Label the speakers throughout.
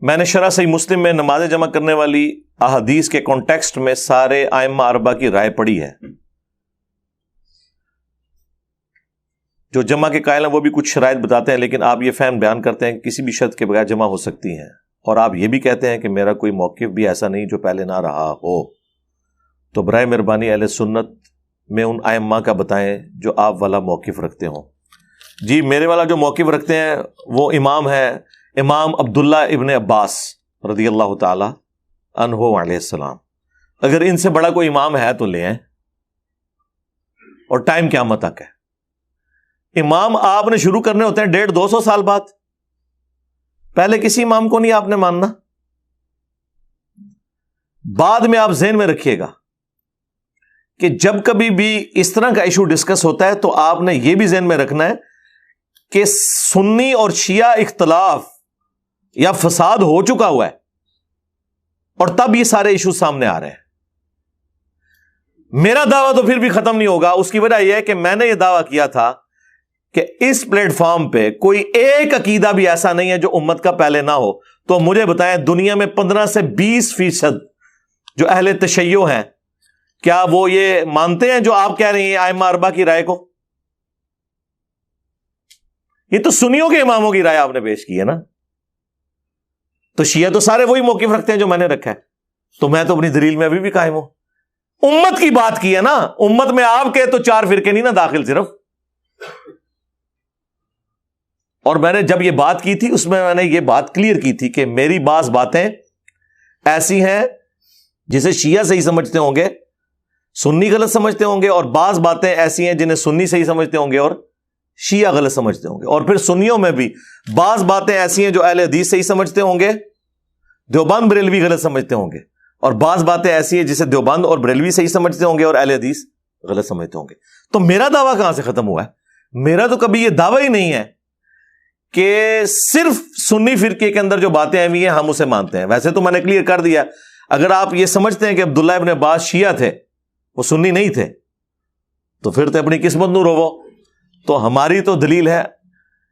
Speaker 1: میں نے شرح صحیح مسلم میں نماز جمع کرنے والی احادیث کے کانٹیکسٹ میں سارے ائمہ اربعہ کی رائے پڑھی ہے. جو جمع کے قائل ہیں وہ بھی کچھ شرائط بتاتے ہیں، لیکن آپ یہ فہم بیان کرتے ہیں کہ کسی بھی شرط کے بغیر جمع ہو سکتی ہیں، اور آپ یہ بھی کہتے ہیں کہ میرا کوئی موقف بھی ایسا نہیں جو پہلے نہ رہا ہو. تو برائے مہربانی اہل سنت میں ان ائمہ کا بتائیں جو آپ والا موقف رکھتے ہوں. جی میرے والا جو موقف رکھتے ہیں وہ امام ہے امام عبداللہ ابن عباس رضی اللہ تعالی عنہ علیہ السلام. اگر ان سے بڑا کوئی امام ہے تو لے آئیں، اور ٹائم قیامت تک ہے. امام آپ نے شروع کرنے ہوتے ہیں 150-200 سال بعد. پہلے کسی امام کو نہیں آپ نے ماننا. بعد میں آپ ذہن میں رکھیے گا کہ جب کبھی بھی اس طرح کا ایشو ڈسکس ہوتا ہے تو آپ نے یہ بھی ذہن میں رکھنا ہے کہ سنی اور شیعہ اختلاف یا فساد ہو چکا ہوا ہے، اور تب یہ سارے ایشو سامنے آ رہے ہیں. میرا دعویٰ تو پھر بھی ختم نہیں ہوگا. اس کی وجہ یہ ہے کہ میں نے یہ دعویٰ کیا تھا کہ اس پلیٹ فارم پہ کوئی ایک عقیدہ بھی ایسا نہیں ہے جو امت کا پہلے نہ ہو. تو مجھے بتائیں دنیا میں 15 سے 20% جو اہل تشیع ہیں، کیا وہ یہ مانتے ہیں جو آپ کہہ رہی ہیں ائمہ اربعہ کی رائے کو؟ یہ تو سنیوں کے اماموں کی رائے آپ نے پیش کی ہے نا. تو شیعہ تو سارے وہی موقف رکھتے ہیں جو میں نے رکھا ہے. تو میں تو اپنی دلیل میں ابھی بھی قائم ہوں. امت کی بات کی ہے نا. امت میں آپ کے تو 4 فرقے نہیں نا داخل صرف. اور میں نے جب یہ بات کی تھی اس میں نے یہ بات کلیئر کی تھی کہ میری بعض باتیں ایسی ہیں جسے شیعہ صحیح سمجھتے ہوں گے، سنی غلط سمجھتے ہوں گے، اور بعض باتیں ایسی ہیں جنہیں سنی صحیح سمجھتے ہوں گے اور شیعہ غلط سمجھتے ہوں گے. اور پھر سنیوں میں بھی بعض باتیں ایسی ہیں جو اہل حدیث صحیح سمجھتے ہوں گے، دیوبند بریلوی غلط سمجھتے ہوں گے، اور بعض باتیں ایسی ہیں جسے دیوبند اور بریلوی صحیح سمجھتے ہوں گے اور اہل حدیث غلط سمجھتے ہوں گے. تو میرا دعویٰ کہاں سے ختم ہوا ہے؟ میرا تو کبھی یہ دعویٰ ہی نہیں ہے کہ صرف سنی فرقے کے اندر جو باتیں آئی ہوئی ہیں ہم اسے مانتے ہیں. ویسے تو میں نے کلیئر کر دیا. اگر آپ یہ سمجھتے ہیں کہ عبداللہ ابن عباس شیعہ تھے، وہ سنی نہیں تھے، تو پھر تو اپنی قسمت نو روو. تو ہماری تو دلیل ہے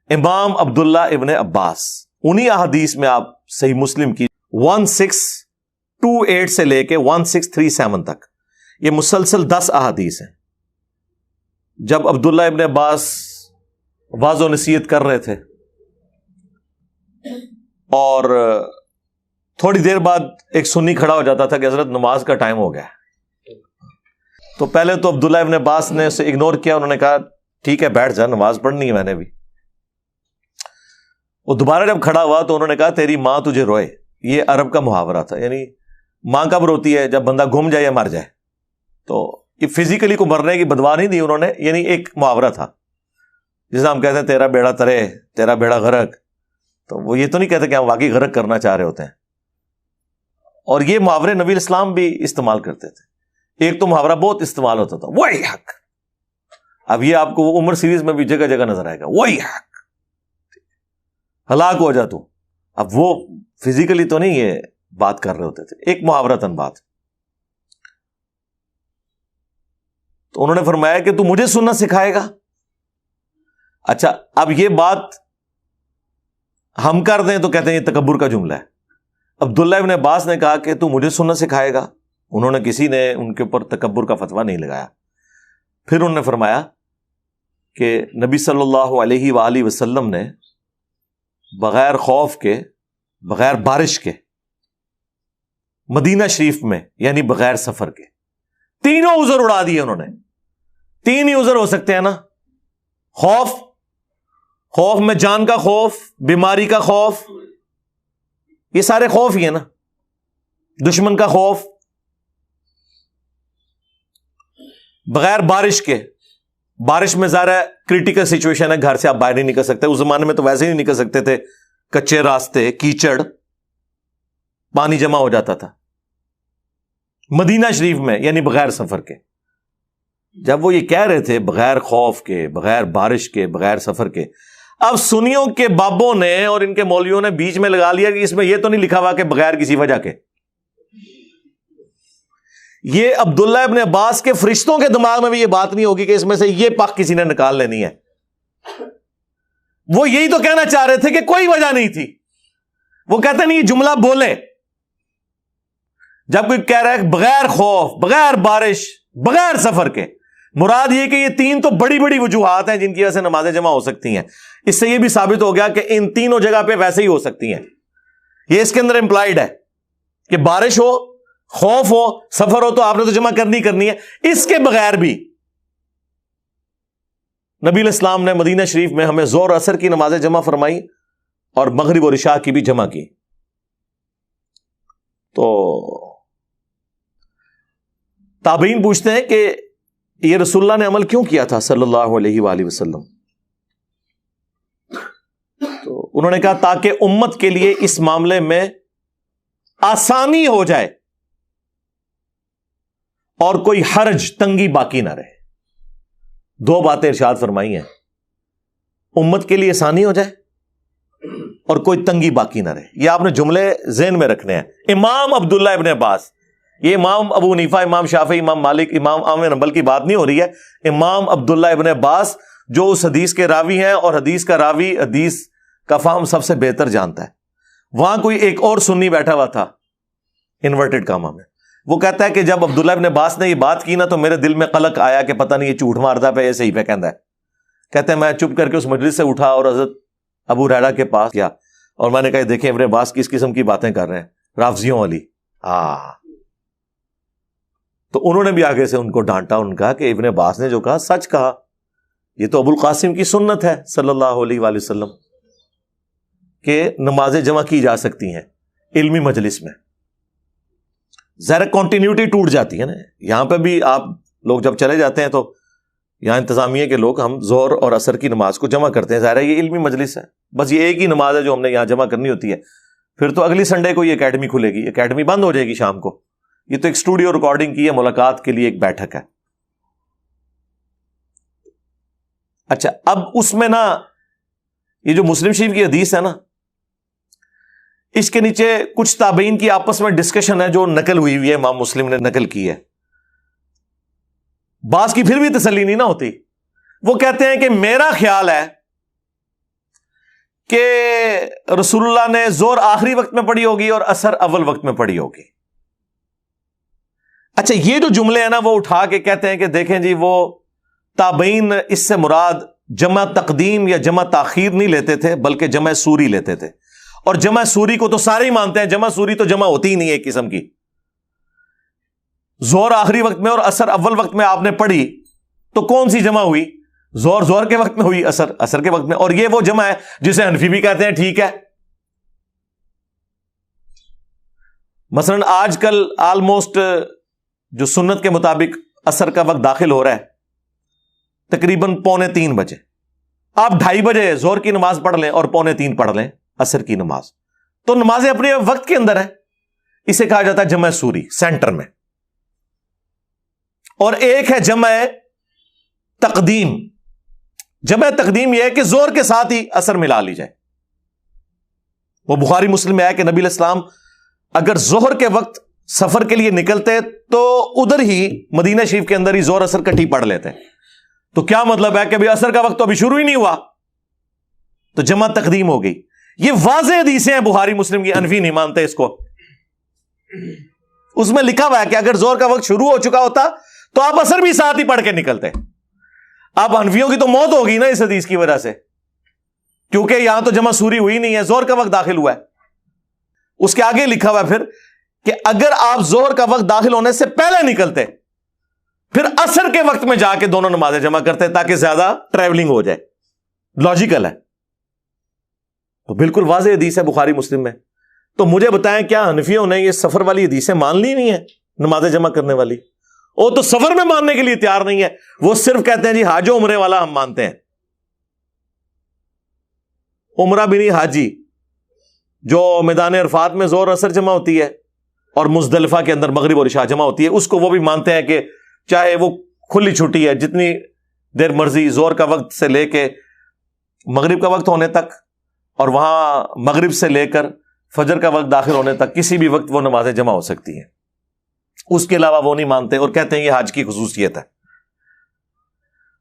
Speaker 1: امام عبداللہ ابن عباس. انہی احادیث میں آپ صحیح مسلم کی 1628 سے لے کے 1637 تک یہ مسلسل 10 احادیث ہیں. جب عبداللہ ابن عباس واضح و نصیحت کر رہے تھے اور تھوڑی دیر بعد ایک سنی کھڑا ہو جاتا تھا کہ حضرت نماز کا ٹائم ہو گیا، تو پہلے تو عبداللہ ابن عباس نے اسے اگنور کیا. انہوں نے کہا ٹھیک ہے بیٹھ جا، نماز پڑھنی ہے میں نے بھی. وہ دوبارہ جب کھڑا ہوا تو انہوں نے کہا تیری ماں تجھے روئے. یہ عرب کا محاورہ تھا، یعنی ماں کب روتی ہے؟ جب بندہ گم جائے یا مر جائے. تو یہ فزیکلی کو مرنے کی بدوا نہیں دی انہوں نے، یعنی ایک محاورہ تھا جسے ہم کہتے ہیں تیرا بیڑا ترے تیرا بیڑا غرق. تو وہ یہ تو نہیں کہتے کہ ہم واقعی غرق کرنا چاہ رہے ہوتے ہیں. اور یہ محاورے نبی اسلام بھی استعمال کرتے تھے. ایک تو محاورہ بہت استعمال ہوتا تھا، وہی حق. اب یہ آپ کو عمر سیریز میں بھی جگہ جگہ نظر آئے گا، وہی حق، ہلاک ہو جا تو. اب وہ فزیکلی تو نہیں یہ بات کر رہے ہوتے تھے، ایک محاورتاً بات. تو انہوں نے فرمایا کہ تو مجھے سننا سکھائے گا. اچھا اب یہ بات ہم کر دیں تو کہتے ہیں یہ تکبر کا جملہ ہے. عبداللہ ابن عباس نے کہا کہ تو مجھے سننا سکھائے گا. انہوں نے کسی نے ان کے اوپر تکبر کا فتویٰ نہیں لگایا. پھر انہوں نے فرمایا کہ نبی صلی اللہ علیہ وآلہ وسلم نے بغیر خوف کے، بغیر بارش کے، مدینہ شریف میں یعنی بغیر سفر کے، تینوں عذر اڑا دیے. انہوں نے 3 ہی عذر ہو سکتے ہیں نا. خوف میں جان کا خوف، بیماری کا خوف، یہ سارے خوف ہی ہیں نا. دشمن کا خوف. بغیر بارش کے، بارش میں ظاہر ہے کریٹیکل سچویشن ہے، گھر سے آپ باہر نہیں نکل سکتے. اس زمانے میں تو ویسے ہی نہیں نکل سکتے تھے، کچے راستے، کیچڑ، پانی جمع ہو جاتا تھا. مدینہ شریف میں یعنی بغیر سفر کے. جب وہ یہ کہہ رہے تھے بغیر خوف کے، بغیر بارش کے، بغیر سفر کے، اب سنیوں کے بابوں نے اور ان کے مولویوں نے بیچ میں لگا لیا کہ اس میں یہ تو نہیں لکھا ہوا کہ بغیر کسی وجہ کے. یہ عبداللہ ابن عباس کے فرشتوں کے دماغ میں بھی یہ بات نہیں ہوگی کہ اس میں سے یہ پاک کسی نے نکال لینی ہے. وہ یہی تو کہنا چاہ رہے تھے کہ کوئی وجہ نہیں تھی. وہ کہتے نہیں یہ جملہ بولے جب کوئی کہہ رہا ہے بغیر خوف، بغیر بارش، بغیر سفر کے، مراد یہ کہ یہ تین تو بڑی بڑی وجوہات ہیں جن کی وجہ سے نمازیں جمع ہو سکتی ہیں. اس سے یہ بھی ثابت ہو گیا کہ ان تینوں جگہ پہ ویسے ہی ہو سکتی ہیں. یہ اس کے اندر امپلائڈ ہے کہ بارش ہو، خوف ہو، سفر ہو تو آپ نے تو جمع کرنی ہے. اس کے بغیر بھی نبی علیہ السلام نے مدینہ شریف میں ہمیں ظہر عصر کی نمازیں جمع فرمائی اور مغرب اور عشاء کی بھی جمع کی. تو تابعین پوچھتے ہیں کہ یہ رسول اللہ نے عمل کیوں کیا تھا صلی اللہ علیہ وآلہ وسلم؟ تو انہوں نے کہا تاکہ امت کے لیے اس معاملے میں آسانی ہو جائے اور کوئی حرج، تنگی باقی نہ رہے. دو باتیں ارشاد فرمائی ہیں، امت کے لیے آسانی ہو جائے اور کوئی تنگی باقی نہ رہے. یہ آپ نے جملے ذہن میں رکھنے ہیں. امام عبداللہ ابن عباس، یہ امام ابو حنیفہ، امام شافعی، امام مالک، امام احمد بن حنبل کی بات نہیں ہو رہی ہے. امام عبداللہ ابن عباس جو اس حدیث کے راوی ہیں اور حدیث کا راوی حدیث کا فہم سب سے بہتر جانتا ہے. وہاں کوئی ایک اور سنی بیٹھا ہوا تھا انورٹڈ کاما میں، وہ کہتا ہے کہ جب عبداللہ ابن عباس نے یہ بات کی نا تو میرے دل میں قلق آیا کہ پتہ نہیں یہ جھوٹ مارتا پہ ایسے ہی پہ کہندا ہے. کہتے ہیں میں چپ کر کے اس مجلس سے اٹھا اور حضرت ابو ہریرہ کے پاس گیا اور میں نے کہا دیکھیں ابن عباس کس قسم کی باتیں کر رہے ہیں، رافضیوں والی. تو انہوں نے بھی آگے سے ان کو ڈانٹا، ان کا کہ ابن عباس نے جو کہا سچ کہا، یہ تو ابو القاسم کی سنت ہے صلی اللہ علیہ وآلہ وسلم کہ نمازیں جمع کی جا سکتی ہیں علمی مجلس میں. ظاہر کنٹینیوٹی ٹوٹ جاتی ہے نا. یہاں پہ بھی آپ لوگ جب چلے جاتے ہیں تو یہاں انتظامیہ کے لوگ ہم ظہر اور عصر کی نماز کو جمع کرتے ہیں. ظاہر ہے یہ علمی مجلس ہے، بس یہ ایک ہی نماز ہے جو ہم نے یہاں جمع کرنی ہوتی ہے. پھر تو اگلی سنڈے کو یہ اکیڈمی کھلے گی، اکیڈمی بند ہو جائے گی شام کو. یہ تو ایک اسٹوڈیو ریکارڈنگ کی ہے، ملاقات کے لیے ایک بیٹھک ہے. اچھا، اب اس میں نا یہ جو مسلم شریف کی حدیث ہے نا، اس کے نیچے کچھ تابعین کی آپس میں ڈسکشن ہے جو نقل ہوئی ہے، امام مسلم نے نقل کی ہے. بعض کی پھر بھی تسلی نہیں نہ ہوتی. وہ کہتے ہیں کہ میرا خیال ہے کہ رسول اللہ نے ظہر آخری وقت میں پڑھی ہوگی اور عصر اول وقت میں پڑھی ہوگی. اچھا، یہ جو جملے ہیں نا وہ اٹھا کے کہتے ہیں کہ دیکھیں جی وہ تابعین اس سے مراد جمع تقدیم یا جمع تاخیر نہیں لیتے تھے بلکہ جمع سوری لیتے تھے. اور جمع سوری کو تو سارے ہی مانتے ہیں، جمع سوری تو جمع ہوتی ہی نہیں ہے ایک قسم کی. ظہر آخری وقت میں اور عصر اول وقت میں آپ نے پڑھی تو کون سی جمع ہوئی؟ ظہر کے وقت میں ہوئی، عصر کے وقت میں. اور یہ وہ جمع ہے جسے حنفی بھی کہتے ہیں ٹھیک ہے. مثلا آج کل آلموسٹ جو سنت کے مطابق عصر کا وقت داخل ہو رہا ہے تقریباً 2:45 بجے. آپ 2:30 بجے ظہر کی نماز پڑھ لیں اور 2:45 پڑھ لیں عصر کی نماز، تو نمازیں اپنے وقت کے اندر ہیں. اسے کہا جاتا ہے جمع سوری سینٹر میں. اور ایک ہے جمع تقدیم. جمع تقدیم یہ ہے کہ ظہر کے ساتھ ہی عصر ملا لی جائے. وہ بخاری مسلم میں ہے کہ نبی علیہ السلام اگر ظہر کے وقت سفر کے لیے نکلتے تو ادھر ہی مدینہ شریف کے اندر ہی ظہر عصر کٹھی پڑھ لیتے. تو کیا مطلب ہے کہ ابھی عصر کا وقت تو ابھی شروع ہی نہیں ہوا، تو جمع تقدیم ہو گئی. یہ واضح حدیثیں ہیں بخاری مسلم کی، انفی نہیں مانتے اس کو. اس میں لکھا ہوا ہے کہ اگر ظہر کا وقت شروع ہو چکا ہوتا تو آپ عصر بھی ساتھ ہی پڑھ کے نکلتے. اب حنفیوں کی تو موت ہوگی نا اس حدیث کی وجہ سے، کیونکہ یہاں تو جمع سوری ہوئی نہیں ہے، ظہر کا وقت داخل ہوا ہے. اس کے آگے لکھا ہوا ہے پھر کہ اگر آپ ظہر کا وقت داخل ہونے سے پہلے نکلتے پھر عصر کے وقت میں جا کے دونوں نمازیں جمع کرتے تاکہ زیادہ ٹریولنگ ہو جائے. لاجیکل ہے، تو بالکل واضح حدیث ہے بخاری مسلم میں. تو مجھے بتائیں کیا حنفیوں نے یہ سفر والی حدیثیں مان لی نہیں ہے نمازیں جمع کرنے والی؟ وہ تو سفر میں ماننے کے لیے تیار نہیں ہے. وہ صرف کہتے ہیں جی حاج و عمرے والا ہم مانتے ہیں. عمرہ بھی نہیں، حاجی جو میدان عرفات میں ظہر عصر جمع ہوتی ہے اور مزدلفہ کے اندر مغرب اور عشاء جمع ہوتی ہے، اس کو وہ بھی مانتے ہیں کہ چاہے وہ کھلی چھٹی ہے جتنی دیر مرضی ظہر کا وقت سے لے کے مغرب کا وقت ہونے تک اور وہاں مغرب سے لے کر فجر کا وقت داخل ہونے تک کسی بھی وقت وہ نمازیں جمع ہو سکتی ہیں. اس کے علاوہ وہ نہیں مانتے اور کہتے ہیں یہ حج کی خصوصیت ہے.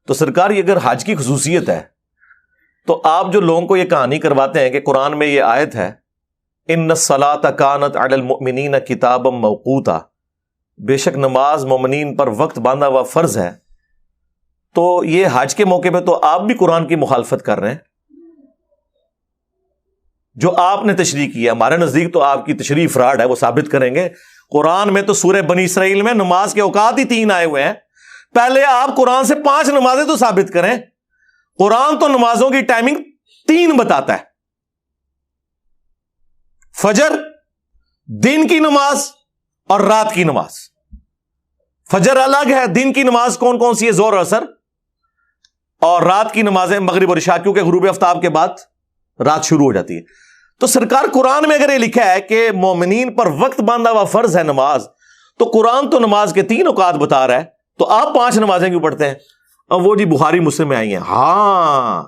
Speaker 1: تو سرکار یہ اگر حج کی خصوصیت ہے تو آپ جو لوگوں کو یہ کہانی کرواتے ہیں کہ قرآن میں یہ آیت ہے ان الصلاۃ کانت علی المؤمنین کتابا موقوتا، بے شک نماز مومنین پر وقت باندھا ہوا فرض ہے. تو یہ حج کے موقع پہ تو آپ بھی قرآن کی مخالفت کر رہے ہیں. جو آپ نے تشریح کی ہے، ہمارے نزدیک تو آپ کی تشریح فراڈ ہے، وہ ثابت کریں گے. قرآن میں تو سورہ بنی اسرائیل میں نماز کے اوقات ہی 3 آئے ہوئے ہیں. پہلے آپ قرآن سے 5 نمازیں تو ثابت کریں. قرآن تو نمازوں کی ٹائمنگ 3 بتاتا ہے. فجر، دن کی نماز اور رات کی نماز. فجر الگ ہے، دن کی نماز کون کون سی ہے؟ ظہر، عصر، اور رات کی نمازیں مغرب اور عشاء، کیونکہ غروب آفتاب کے بعد رات شروع ہو جاتی ہے. تو سرکار قرآن میں اگر یہ لکھا ہے کہ مومنین پر وقت باندھا ہوا فرض ہے نماز، تو قرآن تو نماز کے 3 اوقات بتا رہا ہے، تو آپ 5 نمازیں کیوں پڑھتے ہیں؟ اب وہ جی بخاری مسلم میں آئی ہیں. ہاں،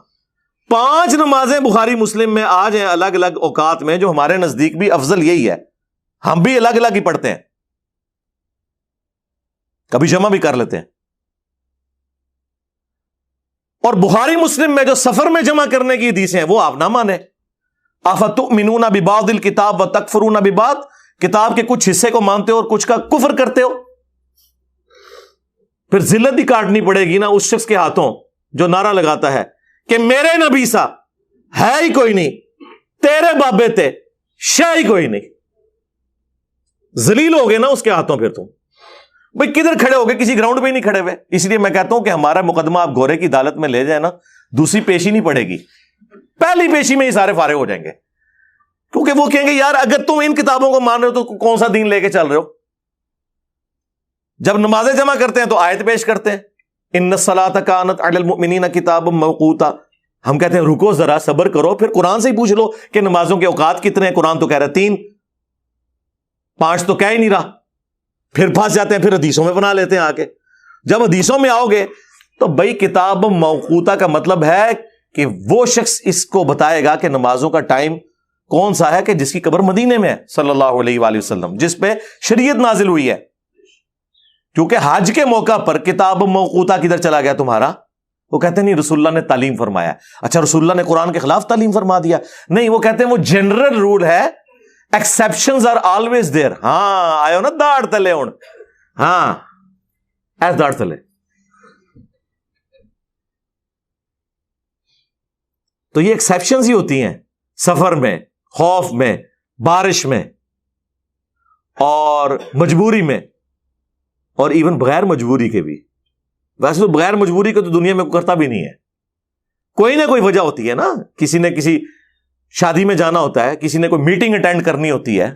Speaker 1: 5 نمازیں بخاری مسلم میں آ جائیں الگ الگ اوقات میں، جو ہمارے نزدیک بھی افضل یہی ہے. ہم بھی الگ الگ ہی پڑھتے ہیں، کبھی جمع بھی کر لیتے ہیں. اور بخاری مسلم میں جو سفر میں جمع کرنے کی حدیثیں ہیں وہ آپ نہ مانیں. افتؤمنون ببعض الکتاب وتکفرون ببعض، کتاب کے کچھ حصے کو مانتے ہو اور کچھ کا کفر کرتے ہو. پھر ذلت بھی کاٹنی پڑے گی نا اس شخص کے ہاتھوں جو نعرہ لگاتا ہے کہ میرے نبی سا ہے ہی کوئی نہیں، تیرے بابے تے شے ہی کوئی نہیں. ذلیل ہو گئے نا اس کے ہاتھوں. پھر تم بھئی کدھر کھڑے ہو گئے؟ کسی گراؤنڈ پہ ہی نہیں کھڑے ہوئے. اس لیے میں کہتا ہوں کہ ہمارا مقدمہ آپ گورے کی عدالت میں لے جائیں نا، دوسری پیشی نہیں پڑے گی، پہلی پیشی میں ہی سارے فارغ ہو جائیں گے. کیونکہ وہ کہیں گے یار اگر تم ان کتابوں کو مان رہے ہو تو کون سا دین لے کے چل رہے ہو؟ جب نمازیں جمع کرتے ہیں تو آیت پیش کرتے ہیں ان الصلاۃ کانت علی المؤمنین کتابا موقوتا. ہم کہتے ہیں رکو ذرا، صبر کرو، پھر قرآن سے ہی پوچھ لو کہ نمازوں کے اوقات کتنے ہیں. قرآن تو کہہ رہا ہے 3، 5 تو کہہ ہی نہیں رہا. پھر پھنس جاتے ہیں، پھر حدیثوں میں بنا لیتے ہیں آ کے. جب حدیثوں میں آؤ گے تو بھائی کتاب موقوتا کا مطلب ہے کہ وہ شخص اس کو بتائے گا کہ نمازوں کا ٹائم کون سا ہے، کہ جس کی قبر مدینے میں ہے صلی اللہ علیہ وآلہ وسلم، جس پہ شریعت نازل ہوئی ہے. کیونکہ حج کے موقع پر کتاب موقوتا کدھر چلا گیا تمہارا؟ وہ کہتے ہیں نہیں، رسول اللہ نے تعلیم فرمایا. اچھا، رسول اللہ نے قرآن کے خلاف تعلیم فرما دیا؟ نہیں، وہ کہتے ہیں وہ جنرل رول ہے، ایکسیپشنز آر آلویز دیر. ہاں آئے ہو نا داڑ تلے ہوں، ہاں ایس داڑ تلے. تو یہ ایکسیپشنز ہی ہوتی ہیں سفر میں، خوف میں، بارش میں، اور مجبوری میں، اور ایون بغیر مجبوری کے بھی. ویسے تو بغیر مجبوری کے تو دنیا میں کرتا بھی نہیں ہے، کوئی نہ کوئی وجہ ہوتی ہے نا. کسی نے کسی شادی میں جانا ہوتا ہے، کسی نے کوئی میٹنگ اٹینڈ کرنی ہوتی ہے،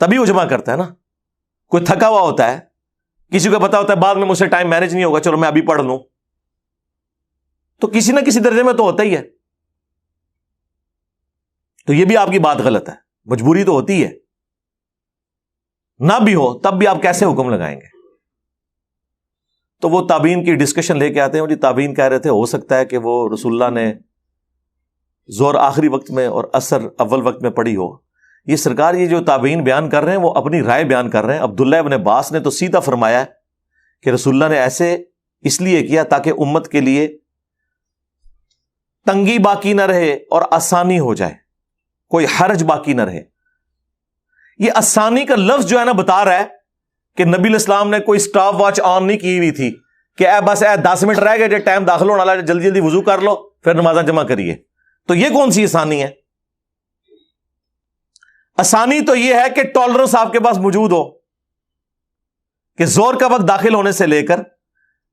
Speaker 1: تبھی وہ جمع کرتا ہے نا. کوئی تھکا ہوا ہوتا ہے، کسی کو پتا ہوتا ہے بعد میں مجھ سے ٹائم مینج نہیں ہوگا، چلو میں ابھی پڑھ لوں. تو کسی نہ کسی درجے میں تو ہوتا ہی ہے. تو یہ بھی آپ کی بات غلط ہے، مجبوری تو ہوتی ہے. نہ بھی ہو تب بھی آپ کیسے حکم لگائیں گے؟ تو وہ تابعین کی ڈسکشن لے کے آتے ہیں. جی تابعین کہہ رہے تھے ہو سکتا ہے کہ وہ رسول اللہ نے ظہر آخری وقت میں اور عصر اول وقت میں پڑھی ہو. یہ سرکار یہ جو تابعین بیان کر رہے ہیں وہ اپنی رائے بیان کر رہے ہیں. عبداللہ ابن عباس نے تو سیدھا فرمایا کہ رسول اللہ نے ایسے اس لیے کیا تاکہ امت کے لیے تنگی باقی نہ رہے اور آسانی ہو جائے، کوئی حرج باقی نہ رہے. یہ آسانی کا لفظ جو ہے نا بتا رہا ہے کہ نبی علیہ السلام نے کوئی سٹاپ واچ آن نہیں کی ہوئی تھی کہ بس 10 منٹ رہ گئے جو ٹائم داخل ہونے والا ہے، جلدی جلدی وضو کر لو پھر نمازاں جمع کریے. تو یہ کون سی آسانی ہے؟ آسانی تو یہ ہے کہ ٹالرنس آپ کے پاس موجود ہو کہ زور کا وقت داخل ہونے سے لے کر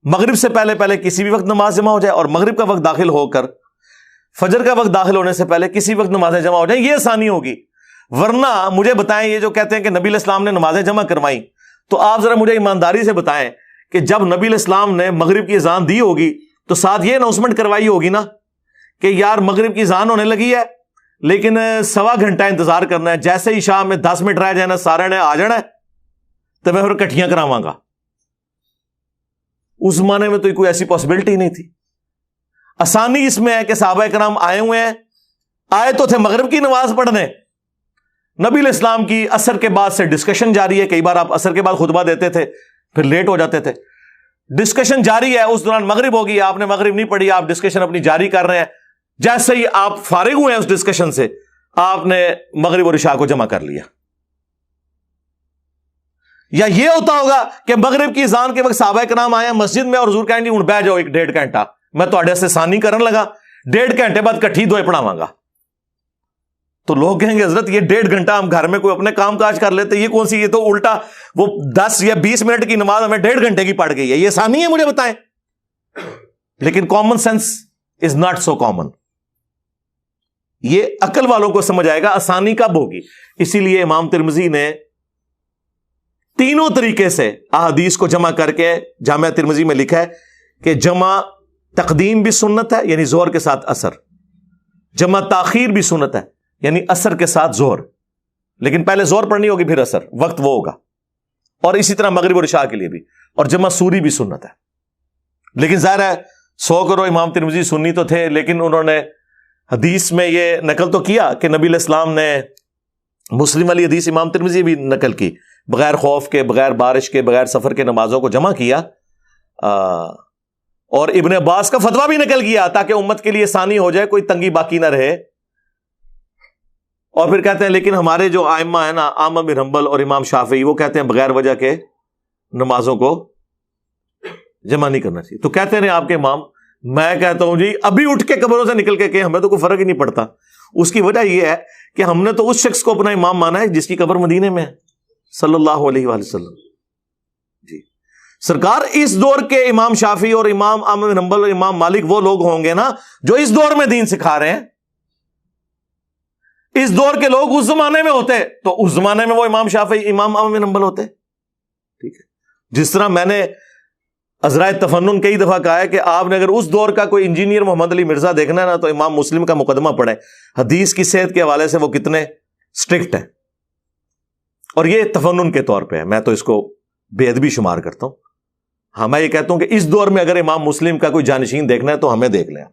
Speaker 1: مغرب سے پہلے پہلے کسی بھی وقت نماز جمع ہو جائے، اور مغرب کا وقت داخل ہو کر فجر کا وقت داخل ہونے سے پہلے کسی وقت نمازیں جمع ہو جائیں. یہ آسانی ہوگی. ورنہ مجھے بتائیں، یہ جو کہتے ہیں کہ نبی علیہ السلام نے نمازیں جمع کروائی، تو آپ ذرا مجھے ایمانداری سے بتائیں کہ جب نبی علیہ السلام نے مغرب کی اذان دی ہوگی تو ساتھ یہ اناؤنسمنٹ کروائی ہوگی نا کہ یار مغرب کی اذان ہونے لگی ہے لیکن 1.25 گھنٹہ انتظار کرنا ہے، جیسے ہی شام میں 10 منٹ رہ جائے نا سارے نے آ جانا ہے تو میں پھر کٹھیاں کراواں گا. اس زمانے میں تو کوئی ایسی پاسبلٹی نہیں تھی. آسانی اس میں ہے کہ صحابہ کرام آئے ہوئے ہیں، آئے تو تھے مغرب کی نماز پڑھنے. نبی علیہ السلام کی عصر کے بعد سے ڈسکشن جاری ہے. کئی بار آپ عصر کے بعد خطبہ دیتے تھے پھر لیٹ ہو جاتے تھے، ڈسکشن جاری ہے. اس دوران مغرب ہوگی، آپ نے مغرب نہیں پڑھی، آپ ڈسکشن اپنی جاری کر رہے ہیں. جیسے ہی آپ فارغ ہوئے ہیں اس ڈسکشن سے، آپ نے مغرب اور عشاء کو جمع کر لیا. یا یہ ہوتا ہوگا کہ مغرب کی اذان کے وقت صحابہ کرام آئے مسجد میں اور حضور کہیں گے ہوں بہ جاؤ 1.5 گھنٹہ میں تھوڑے سے ثانی کرن لگا, 1.5 گھنٹے بعد کٹھی دوئے پڑھاواں گا. تو لوگ کہیں گے حضرت یہ 1.5 گھنٹہ ہم گھر میں کوئی اپنے کام کاج کر لیتے, یہ کون سی, یہ تو الٹا وہ 10 یا 20 منٹ کی نماز ہمیں 1.5 گھنٹے کی پڑ گئی ہے, یہ ثانی ہے, مجھے بتائیں. لیکن common sense is not so common. یہ عقل والوں کو سمجھ آئے گا آسانی کب ہوگی. اسی لیے امام ترمذی نے تینوں طریقے سے احادیث کو جمع کر کے جامعہ ترمذی میں لکھا ہے کہ جمع تقدیم بھی سنت ہے یعنی زہر کے ساتھ اثر, جمع تاخیر بھی سنت ہے یعنی اثر کے ساتھ زہر, لیکن پہلے زہر پڑھنی ہوگی پھر اثر, وقت وہ ہوگا. اور اسی طرح مغرب اور عشاء کے لیے بھی, اور جمع سوری بھی سنت ہے. لیکن ظاہر ہے 100 کرو امام ترمذی سنی تو تھے, لیکن انہوں نے حدیث میں یہ نقل تو کیا کہ نبی علیہ السلام نے مسلم والی حدیث امام ترمذی بھی نقل کی, بغیر خوف کے, بغیر بارش کے, بغیر سفر کے نمازوں کو جمع کیا. اور ابن عباس کا فتویٰ بھی نقل کیا تاکہ امت کے لیے آسانی ہو جائے, کوئی تنگی باقی نہ رہے. اور پھر کہتے ہیں لیکن ہمارے جو ائمہ ہیں نا, احمد بن حنبل اور امام شافعی, وہ کہتے ہیں بغیر وجہ کے نمازوں کو جمع نہیں کرنا چاہیے. تو کہتے ہیں آپ کے امام, میں کہتا ہوں جی ابھی اٹھ کے قبروں سے نکل کے کہ ہمیں تو کوئی فرق ہی نہیں پڑتا. اس کی وجہ یہ ہے کہ ہم نے تو اس شخص کو اپنا امام مانا ہے جس کی قبر مدینے میں ہے صلی اللہ علیہ وآلہ وسلم. جی سرکار اس دور کے امام شافعی اور امام احمد بن حنبل اور امام مالک وہ لوگ ہوں گے نا جو اس دور میں دین سکھا رہے ہیں. اس دور کے لوگ اس زمانے میں ہوتے تو اس زمانے میں وہ امام شافعی امام احمد بن حنبل ہوتے. ٹھیک ہے, جس طرح میں نے عذرائے تفنن کئی دفعہ کہا ہے کہ آپ نے اگر اس دور کا کوئی انجینئر محمد علی مرزا دیکھنا ہے نا تو امام مسلم کا مقدمہ پڑھیں, حدیث کی صحت کے حوالے سے وہ کتنے سٹرکٹ ہیں. اور یہ تفنن کے طور پہ ہے, میں تو اس کو بے ادبی شمار کرتا ہوں. ہاں میں یہ کہتا ہوں کہ اس دور میں اگر امام مسلم کا کوئی جانشین دیکھنا ہے تو ہمیں دیکھ لیں.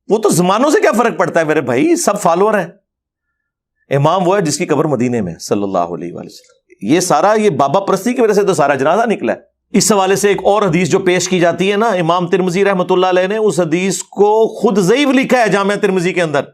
Speaker 1: وہ تو زمانوں سے کیا فرق پڑتا ہے میرے بھائی, سب فالوور ہیں. امام وہ ہے جس کی قبر مدینے میں صلی اللہ علیہ وآلہ وسلم. یہ سارا یہ بابا پرستی کی وجہ سے تو سارا جنازہ نکلا ہے. اس حوالے سے ایک اور حدیث جو پیش کی جاتی ہے نا, امام ترمذی رحمۃ اللہ علیہ نے اس حدیث کو خود ضعیف لکھا ہے جامعہ ترمذی کے اندر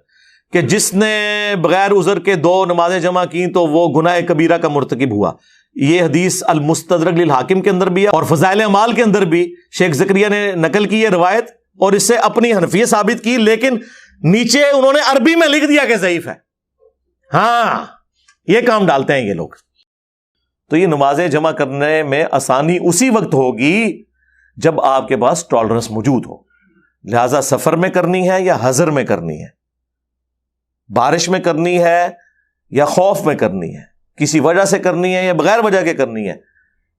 Speaker 1: کہ جس نے بغیر عذر کے 2 نمازیں جمع کی تو وہ گناہ کبیرہ کا مرتکب ہوا. یہ حدیث المستدرک للحاکم کے اندر بھی ہے اور فضائل اعمال کے اندر بھی شیخ زکریا نے نقل کی ہے روایت اور اس سے اپنی حنفیت ثابت کی, لیکن نیچے انہوں نے عربی میں لکھ دیا کہ ضعیف ہے. ہاں یہ کام ڈالتے ہیں یہ لوگ. تو یہ نمازیں جمع کرنے میں آسانی اسی وقت ہوگی جب آپ کے پاس ٹالرنس موجود ہو. لہذا سفر میں کرنی ہے یا حضر میں کرنی ہے, بارش میں کرنی ہے یا خوف میں کرنی ہے, کسی وجہ سے کرنی ہے یا بغیر وجہ کے کرنی ہے,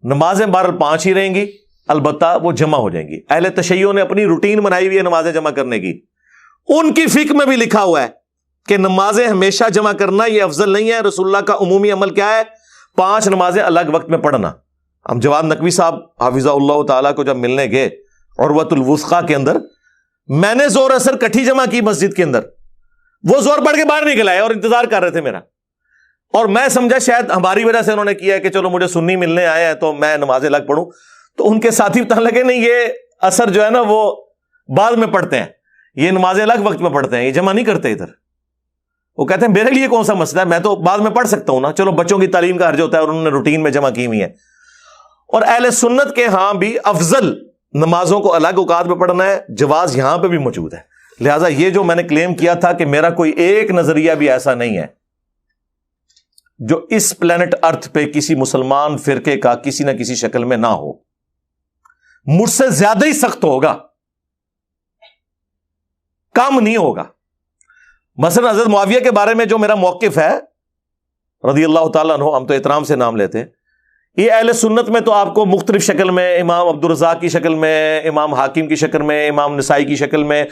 Speaker 1: نمازیں بہرحال 5 ہی رہیں گی, البتہ وہ جمع ہو جائیں گی. اہل تشیع نے اپنی روٹین بنائی ہوئی ہے نمازیں جمع کرنے کی. ان کی فقہ میں بھی لکھا ہوا ہے کہ نمازیں ہمیشہ جمع کرنا یہ افضل نہیں ہے. رسول اللہ کا عمومی عمل کیا ہے, 5 نمازیں الگ وقت میں پڑھنا. ہم جواد نقوی صاحب حافظہ اللہ تعالیٰ کو جب ملنے گئے عروۃ الوثقیٰ کے اندر, میں نے زور اثر کٹھی جمع کی مسجد کے اندر, وہ زور پڑھ کے باہر نکل آئے اور انتظار کر رہے تھے میرا, اور میں سمجھا شاید ہماری وجہ سے انہوں نے کیا ہے کہ چلو مجھے سنی ملنے آئے ہیں تو میں نمازیں الگ پڑھوں. تو ان کے ساتھی بتانے لگے نہیں یہ اثر جو ہے نا وہ بعد میں پڑھتے ہیں, یہ نمازیں الگ وقت میں پڑھتے ہیں, یہ جمع نہیں کرتے ادھر. وہ کہتے ہیں میرے لیے کون سا مسئلہ ہے, میں تو بعد میں پڑھ سکتا ہوں نا, چلو بچوں کی تعلیم کا حرج ہوتا ہے اور انہوں نے روٹین میں جمع کی ہوئی ہے. اور اہل سنت کے ہاں بھی افضل نمازوں کو الگ اوقات میں پڑھنا ہے, جواز یہاں پہ بھی موجود ہے. لہٰذا یہ جو میں نے کلیم کیا تھا کہ میرا کوئی ایک نظریہ بھی ایسا نہیں ہے جو اس پلانٹ ارتھ پہ کسی مسلمان فرقے کا کسی نہ کسی شکل میں نہ ہو, مجھ سے زیادہ ہی سخت ہوگا, کم نہیں ہوگا. مثلا حضرت معاویہ کے بارے میں جو میرا موقف ہے رضی اللہ تعالیٰ عنہ, ہم تو احترام سے نام لیتے ہیں, یہ اہل سنت میں تو آپ کو مختلف شکل میں, امام عبدالرزاق کی شکل میں, امام حاکم کی شکل میں, امام نسائی کی شکل میں,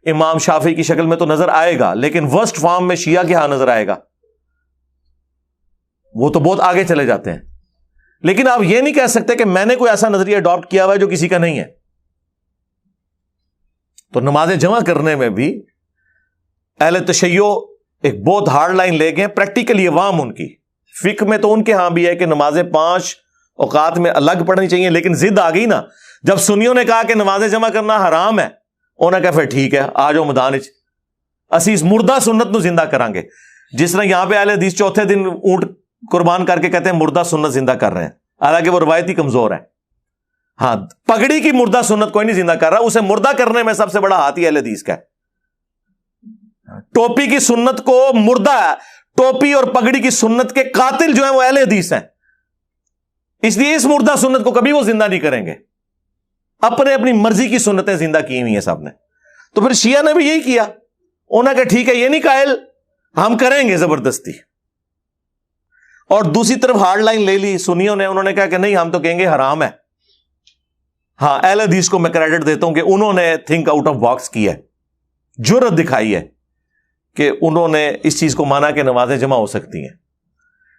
Speaker 1: امام شافعی کی شکل میں تو نظر آئے گا, لیکن ورسٹ فارم میں شیعہ کے ہاں نظر آئے گا. وہ تو بہت آگے چلے جاتے ہیں. لیکن آپ یہ نہیں کہہ سکتے کہ میں نے کوئی ایسا نظریہ اڈاپٹ کیا ہوا ہے جو کسی کا نہیں ہے. تو نمازیں جمع کرنے میں بھی اہل تشیع ایک بہت ہارڈ لائن لے گئے. پریکٹیکلی عوام ان کی فقہ میں تو ان کے ہاں بھی ہے کہ نمازیں 5 اوقات میں الگ پڑھنی چاہیے, لیکن ضد آ گئی نا جب سنیوں نے کہا کہ نمازیں جمع کرنا حرام ہے, انہوں نے کہا پھر ٹھیک ہے آ جاؤ میدان وچ, اسی اس مردہ سنت نو زندہ کریں گے. جس طرح یہاں پہ اہل حدیث چوتھے دن اونٹ قربان کر کے کہتے ہیں مردہ سنت زندہ کر رہے ہیں، حالانکہ وہ روایتی کمزور ہے. ہاں، پگڑی کی مردہ سنت کوئی نہیں زندہ کر رہا، اسے مردہ کرنے میں سب سے بڑا ہاتھ ہی اہل حدیث کا ہے. ٹوپی کی سنت کو مردہ ہے، ٹوپی اور پگڑی کی سنت کے قاتل جو ہیں وہ اہل حدیث ہیں، اس لیے اس مردہ سنت کو کبھی وہ زندہ نہیں کریں گے. اپنی مرضی کی سنتیں زندہ کی ہوئی ہیں سب نے. تو پھر شیعہ نے بھی یہی کیا، انہوں نے کہا ٹھیک ہے یہ نہیں قائل، ہم کریں گے زبردستی. اور دوسری طرف ہارڈ لائن لے لی سنیوں نے، انہوں نے کہا کہ نہیں ہم تو کہیں گے حرام ہے. ہاں، اہل حدیث کو میں کریڈٹ دیتا ہوں کہ انہوں نے تھنک آؤٹ آف باکس کیا ہے، جرأت دکھائی ہے کہ انہوں نے اس چیز کو مانا کہ نمازیں جمع ہو سکتی ہیں.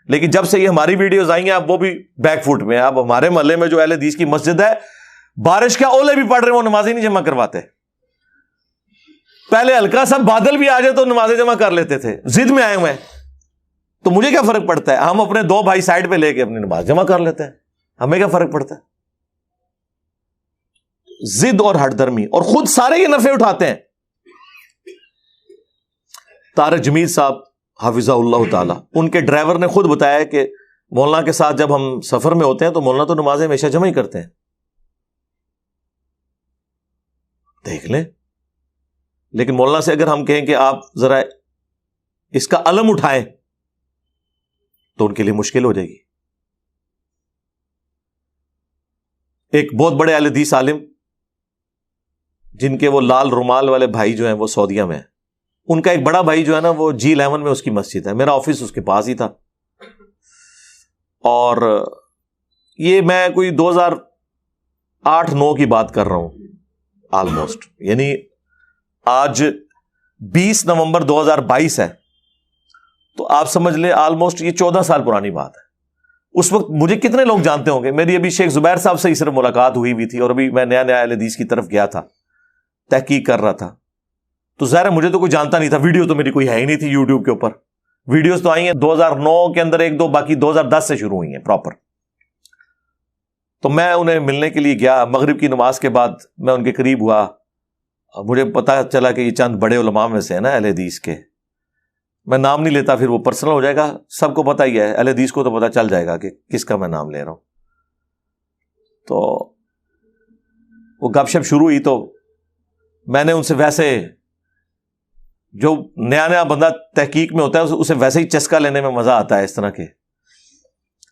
Speaker 1: لیکن جب سے یہ ہماری ویڈیوز آئی ہیں اب وہ بھی بیک فوٹ میں. اب ہمارے محلے میں جو اہل حدیث کی مسجد ہے، بارش کا اولے بھی پڑھ رہے ہیں وہ نمازیں نہیں جمع کرواتے. پہلے ہلکا سا بادل بھی آ جائے تو نمازیں جمع کر لیتے تھے، ضد میں آئے ہوئے ہیں. تو مجھے کیا فرق پڑتا ہے، ہم اپنے دو بھائی سائڈ پہ لے کے اپنی نماز جمع کر لیتے ہیں، ہمیں کیا فرق پڑتا ہے. ضد اور ہٹ درمی، اور خود سارے یہ نفع اٹھاتے ہیں. طارق جمیل صاحب حافظہ اللہ تعالی، ان کے ڈرائیور نے خود بتایا کہ مولانا کے ساتھ جب ہم سفر میں ہوتے ہیں تو مولانا تو نمازیں ہمیشہ جمع ہی کرتے ہیں. دیکھ لیں. لیکن مولانا سے اگر ہم کہیں کہ آپ ذرا اس کا علم اٹھائیں تو ان کے لیے مشکل ہو جائے گی. ایک بہت بڑے اہل حدیث عالم جن کے وہ لال رومال والے بھائی جو ہیں وہ سعودیہ میں ہیں، ان کا ایک بڑا بھائی جو ہے نا وہ G11 میں اس کی مسجد ہے، میرا آفس اس کے پاس ہی تھا. اور یہ میں کوئی 2008-9 کی بات کر رہا ہوں آلموسٹ، یعنی آج 20 نومبر 2022 ہے، تو آپ سمجھ لیں آلموسٹ یہ 14 سال پرانی بات ہے. اس وقت مجھے کتنے لوگ جانتے ہوں گے، میری ابھی شیخ زبیر صاحب سے ہی صرف ملاقات ہوئی تھی، اور ابھی میں نیا اہل حدیث کی طرف گیا تھا، تحقیق کر رہا تھا. تو ظاہر ہے مجھے تو کوئی جانتا نہیں تھا، ویڈیو تو میری کوئی ہے ہی نہیں تھی یوٹیوب کے اوپر. ویڈیوز تو آئی ہیں 2009 کے اندر 1-2، باقی 2010 سے شروع ہوئی ہیں پراپر. تو میں انہیں ملنے کے لیے گیا، مغرب کی نماز کے بعد میں ان کے قریب ہوا. مجھے پتا چلا کہ یہ چند بڑے علماء میں سے ہیں نا اہل حدیث کے. میں نام نہیں لیتا پھر وہ پرسنل ہو جائے گا، سب کو پتا ہی ہے، اہل حدیث کو تو پتا چل جائے گا کہ کس کا میں نام لے رہا ہوں. تو وہ گپ شپ شروع ہوئی، تو میں نے ان سے ویسے، جو نیا بندہ تحقیق میں ہوتا ہے اسے ویسے ہی چسکا لینے میں مزہ آتا ہے اس طرح کے.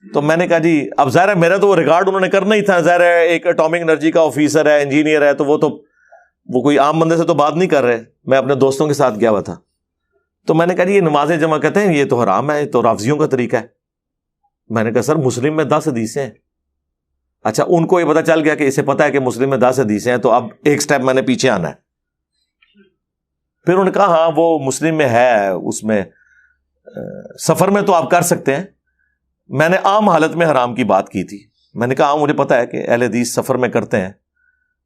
Speaker 1: تو میں نے کہا جی اب ظاہر ہے میرا تو وہ ریکارڈ انہوں نے کرنا ہی تھا، ظاہر ہے ایک اٹامک انرجی کا آفیسر ہے، انجینئر ہے، تو وہ کوئی عام بندے سے تو بات نہیں کر رہے. میں اپنے دوستوں کے ساتھ گیا ہوا تھا. تو میں نے کہا جی یہ نمازیں جمع کرتے ہیں یہ تو حرام ہے، یہ تو رافضیوں کا طریقہ ہے. میں نے کہا سر مسلم میں 10 حدیثیں ہیں. اچھا، ان کو یہ پتا چل گیا کہ اسے پتا ہے کہ مسلم میں 10 حدیثیں ہیں، تو اب ایک سٹیپ میں نے پیچھے آنا ہے. پھر انہوں نے کہا ہاں وہ مسلم میں ہے، اس میں سفر میں تو آپ کر سکتے ہیں. میں نے عام حالت میں حرام کی بات کی تھی. میں نے کہا ہاں مجھے پتا ہے کہ اہل حدیث سفر میں کرتے ہیں،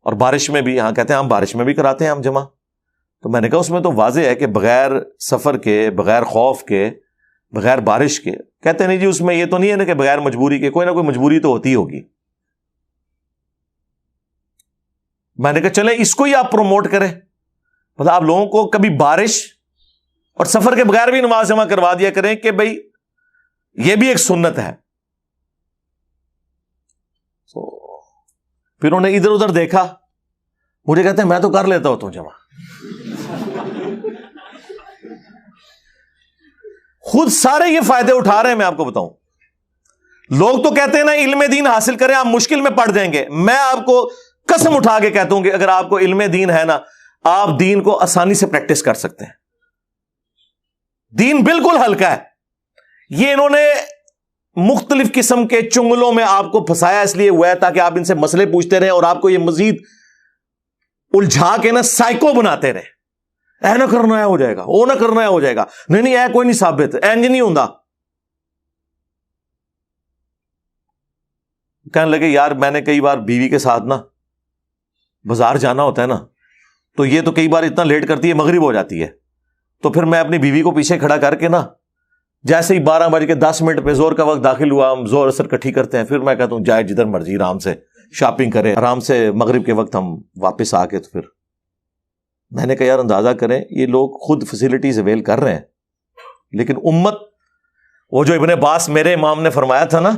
Speaker 1: اور بارش میں بھی، ہاں کہتے ہیں ہم بارش میں بھی کراتے ہیں ہم جمع. تو میں نے کہا اس میں تو واضح ہے کہ بغیر سفر کے، بغیر خوف کے، بغیر بارش کے. کہتے نہیں جی اس میں یہ تو نہیں ہے نا کہ بغیر مجبوری کے، کوئی نہ کوئی مجبوری تو ہوتی ہوگی. میں نے کہا چلیں اس کو ہی آپ پروموٹ کریں، مطلب آپ لوگوں کو کبھی بارش اور سفر کے بغیر بھی نماز جمع کروا دیا کریں کہ بھئی یہ بھی ایک سنت ہے. تو پھر انہوں نے ادھر ادھر دیکھا، مجھے کہتے ہیں میں تو کر لیتا ہوں تو جمع. خود سارے یہ فائدے اٹھا رہے ہیں. میں آپ کو بتاؤں، لوگ تو کہتے ہیں نا علم دین حاصل کریں آپ مشکل میں پڑ جائیں گے. میں آپ کو قسم اٹھا کے کہتا ہوں کہ اگر آپ کو علم دین ہے نا، آپ دین کو آسانی سے پریکٹس کر سکتے ہیں. دین بالکل ہلکا ہے. یہ انہوں نے مختلف قسم کے چنگلوں میں آپ کو پھنسایا اس لیے ہوا ہے تاکہ آپ ان سے مسئلے پوچھتے رہیں اور آپ کو یہ مزید الجھا کے نا سائیکو بناتے رہیں. اے نہ کرنا ہے ہو جائے گا، وہ نہ کرنا ہے ہو جائے گا، نہیں اے کوئی نہیں ثابت، اینج نہیں ہوندا. کہنے لگے یار میں نے کئی بار بیوی کے ساتھ نا بازار جانا ہوتا ہے نا، تو یہ تو کئی بار اتنا لیٹ کرتی ہے مغرب ہو جاتی ہے، تو پھر میں اپنی بیوی کو پیچھے کھڑا کر کے نا جیسے ہی 12:10 پہ زور کا وقت داخل ہوا، ہم زور اثر کٹھی کرتے ہیں، پھر میں کہتا ہوں جائے جدھر مرضی آرام سے شاپنگ کرے، آرام سے مغرب کے وقت ہم واپس آ کے تو پھر میں نے کہا یار اندازہ کریں یہ لوگ خود فیسلٹیز اویل کر رہے ہیں، لیکن امت، وہ جو ابن عباس میرے امام نے فرمایا تھا نا،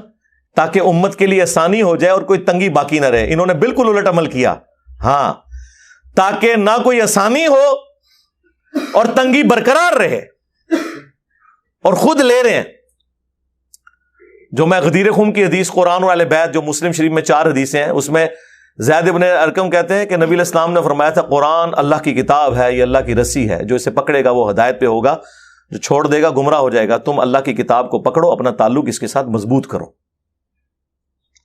Speaker 1: تاکہ امت کے لیے آسانی ہو جائے اور کوئی تنگی باقی نہ رہے، انہوں نے بالکل الٹ عمل کیا. ہاں، تاکہ نہ کوئی آسانی ہو اور تنگی برقرار رہے، اور خود لے رہے ہیں. جو میں غدیر خم کی حدیث قرآن والے بیت جو مسلم شریف میں 4 حدیثیں ہیں، اس میں زید ابن ارقم کہتے ہیں کہ نبی علیہ السلام نے فرمایا تھا قرآن اللہ کی کتاب ہے، یہ اللہ کی رسی ہے، جو اسے پکڑے گا وہ ہدایت پہ ہوگا، جو چھوڑ دے گا گمراہ ہو جائے گا. تم اللہ کی کتاب کو پکڑو، اپنا تعلق اس کے ساتھ مضبوط کرو.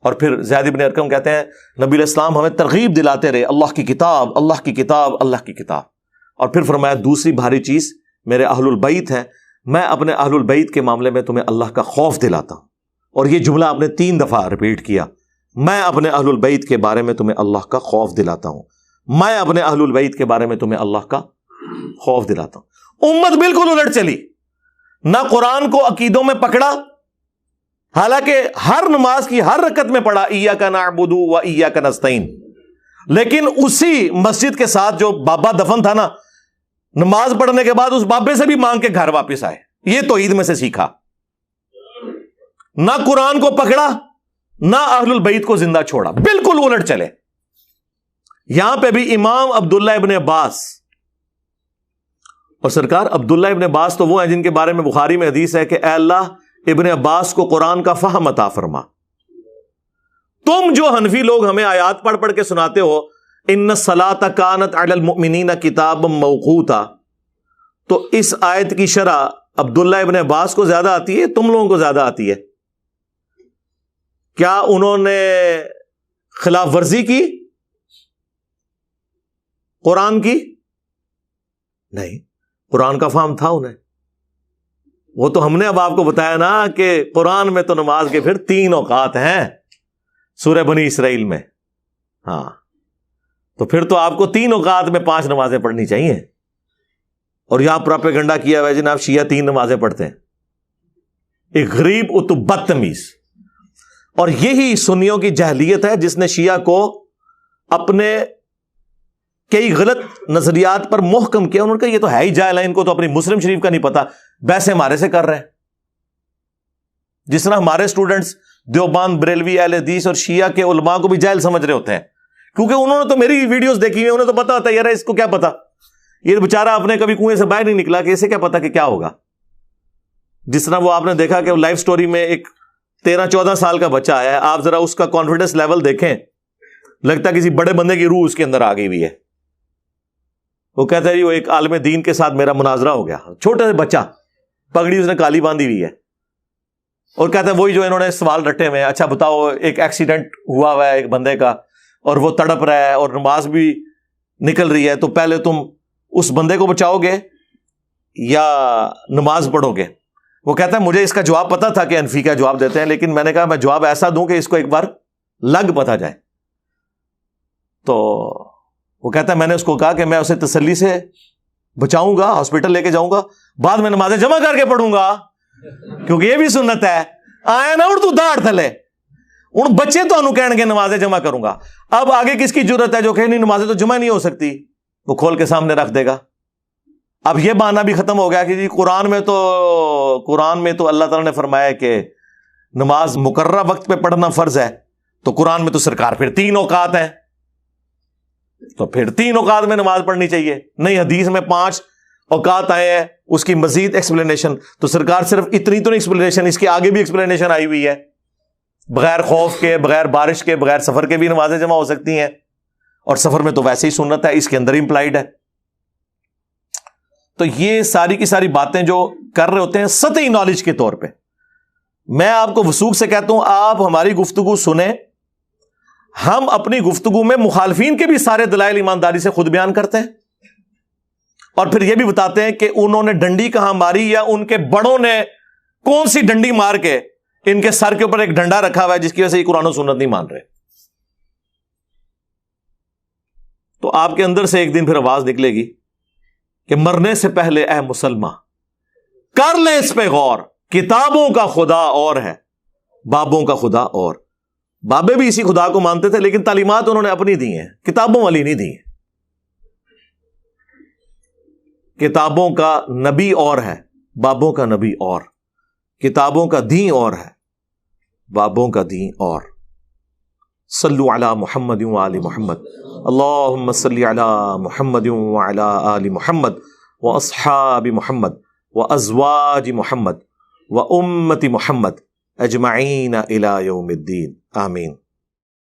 Speaker 1: اور پھر زید ابن ارقم کہتے ہیں نبی علیہ السلام ہمیں ترغیب دلاتے رہے، اللہ کی کتاب، اللہ کی کتاب، اللہ کی کتاب. اور پھر فرمایا دوسری بھاری چیز میرے اہل البیت ہیں، میں اپنے اہل البیت کے معاملے میں تمہیں اللہ کا خوف دلاتا ہوں. اور یہ جملہ آپ نے 3 دفعہ ریپیٹ کیا، میں اپنے اہل البیت کے بارے میں تمہیں اللہ کا خوف دلاتا ہوں، میں اپنے اہل البیت کے بارے میں تمہیں اللہ کا خوف دلاتا ہوں. امت بالکل الٹ چلی، نہ قرآن کو عقیدوں میں پکڑا، حالانکہ ہر نماز کی ہر رکعت میں پڑھا ایاک نعبد و ایاک نستعین، لیکن اسی مسجد کے ساتھ جو بابا دفن تھا نا، نماز پڑھنے کے بعد اس بابے سے بھی مانگ کے گھر واپس آئے. یہ توحید میں سے سیکھا. نہ قرآن کو پکڑا، نہ اہل البیت کو زندہ چھوڑا، بالکل الٹ چلے. یہاں پہ بھی امام عبداللہ ابن عباس، اور سرکار عبداللہ ابن عباس تو وہ ہیں جن کے بارے میں بخاری میں حدیث ہے کہ اے اللہ ابن عباس کو قرآن کا فہم عطا فرما. تم جو حنفی لوگ ہمیں آیات پڑھ پڑھ کے سناتے ہو ان الصلاۃ کانت علی المؤمنین کتابا موقوتا، تو اس آیت کی شرح عبداللہ ابن عباس کو زیادہ آتی ہے، تم لوگوں کو زیادہ آتی ہے؟ کیا انہوں نے خلاف ورزی کی قرآن کی؟ نہیں، قرآن کا فہم تھا انہیں. وہ تو ہم نے اب آپ کو بتایا نا کہ قرآن میں تو نماز کے پھر 3 اوقات ہیں سورہ بنی اسرائیل میں. ہاں، تو پھر تو آپ کو 3 اوقات میں 5 نمازیں پڑھنی چاہیے. اور یہاں پروپیگنڈا کیا ہوا ہے جناب شیعہ 3 نمازیں پڑھتے ہیں. ایک غریب اتو بدتمیز. اور یہی سنیوں کی جہلیت ہے جس نے شیعہ کو اپنے کئی غلط نظریات پر محکم کیا. انہوں نے کہا یہ تو ہے ہی جاہل ہے، ان کو تو اپنی مسلم شریف کا نہیں پتا، بحثیں ہمارے سے کر رہے ہیں. جس طرح ہمارے اسٹوڈنٹس دیوبند، بریلوی، اہل حدیث اور شیعہ کے علماء کو بھی جاہل سمجھ رہے ہوتے ہیں، کیونکہ انہوں نے تو میری ویڈیوز دیکھی ہوئی، انہیں تو پتا ہوتا ہے یار اس کو کیا پتا، یہ بیچارہ اپنے کبھی کنویں سے باہر نہیں نکلا کہ اسے کیا پتا کہ کیا ہوگا. جس طرح وہ آپ نے دیکھا کہ لائف سٹوری میں ایک 13-14 سال کا بچہ آیا ہے، آپ ذرا اس کا کانفیڈنس لیول دیکھیں، لگتا ہے کسی بڑے بندے کی روح اس کے اندر آ گئی ہوئی ہے. وہ کہتا ہے جی وہ ایک عالم دین کے ساتھ میرا مناظرہ ہو گیا، چھوٹا سا بچہ، پگڑی اس نے کالی باندھی ہوئی ہے، اور کہتا ہے وہی جو انہوں نے سوال رٹے ہوئے ہیں، اچھا بتاؤ ایک ایکسیڈنٹ ہوا ہوا ہے ایک بندے کا اور وہ تڑپ رہا ہے اور نماز بھی نکل رہی ہے، تو پہلے تم اس بندے کو بچاؤ گے یا نماز پڑھو گے؟ وہ کہتا ہے مجھے اس کا جواب پتا تھا کہ انفی کا جواب دیتے ہیں، لیکن میں نے کہا میں جواب ایسا دوں کہ اس کو ایک بار لگ پتا جائے. تو وہ کہتا ہے میں نے اس کو کہا کہ میں اسے تسلی سے بچاؤں گا، ہاسپٹل لے کے جاؤں گا، بعد میں نمازیں جمع کر کے پڑھوں گا، کیونکہ یہ بھی سنت ہے. آیا نا اڑ تو داڑ تھلے ان بچے تو انہوں کہنے کے نمازیں جمع کروں گا. اب آگے کس کی ضرورت ہے جو کہ نہیں نمازیں تو جمع نہیں ہو سکتی، وہ کھول کے سامنے رکھ دے گا. اب یہ بہانہ بھی ختم ہو گیا کہ جی قرآن میں تو اللہ تعالیٰ نے فرمایا کہ نماز مقررہ وقت پہ پڑھنا فرض ہے، تو قرآن میں تو سرکار پھر 3 اوقات ہیں، تو پھر 3 اوقات میں نماز پڑھنی چاہیے. نہیں، حدیث میں 5 اوقات آئے ہیں، اس کی مزید ایکسپلینیشن، تو سرکار صرف اتنی تو نہیں ایکسپلینیشن، اس کے آگے بھی ایکسپلینیشن آئی ہوئی ہے، بغیر خوف کے، بغیر بارش کے، بغیر سفر کے بھی نمازیں جمع ہو سکتی ہیں، اور سفر میں تو ویسے ہی سنت ہے، اس کے اندر امپلائڈ ہے. تو یہ ساری کی ساری باتیں جو کر رہے ہوتے ہیں سطحی نالج کے طور پہ. میں آپ کو وثوق سے کہتا ہوں آپ ہماری گفتگو سنیں، ہم اپنی گفتگو میں مخالفین کے بھی سارے دلائل ایمانداری سے خود بیان کرتے ہیں، اور پھر یہ بھی بتاتے ہیں کہ انہوں نے ڈنڈی کہاں ماری، یا ان کے بڑوں نے کون سی ڈنڈی مار کے ان کے سر کے اوپر ایک ڈنڈا رکھا ہوا ہے جس کی وجہ سے یہ قرآن و سنت نہیں مان رہے. تو آپ کے اندر سے ایک دن پھر آواز نکلے گی کہ مرنے سے پہلے اے مسلمان کر لے اس پہ غور، کتابوں کا خدا اور ہے، بابوں کا خدا اور. بابے بھی اسی خدا کو مانتے تھے، لیکن تعلیمات انہوں نے اپنی دی ہیں، کتابوں والی نہیں دی ہیں. کتابوں کا نبی اور ہے، بابوں کا نبی اور، کتابوں کا دین اور ہے، بابوں کا دین اور۔ صلو علی محمد وآل محمد، اللہم صلی علی محمد وعلی آل محمد واصحاب محمد وازواج محمد وامت محمد اجمعین الی یوم الدین، آمین۔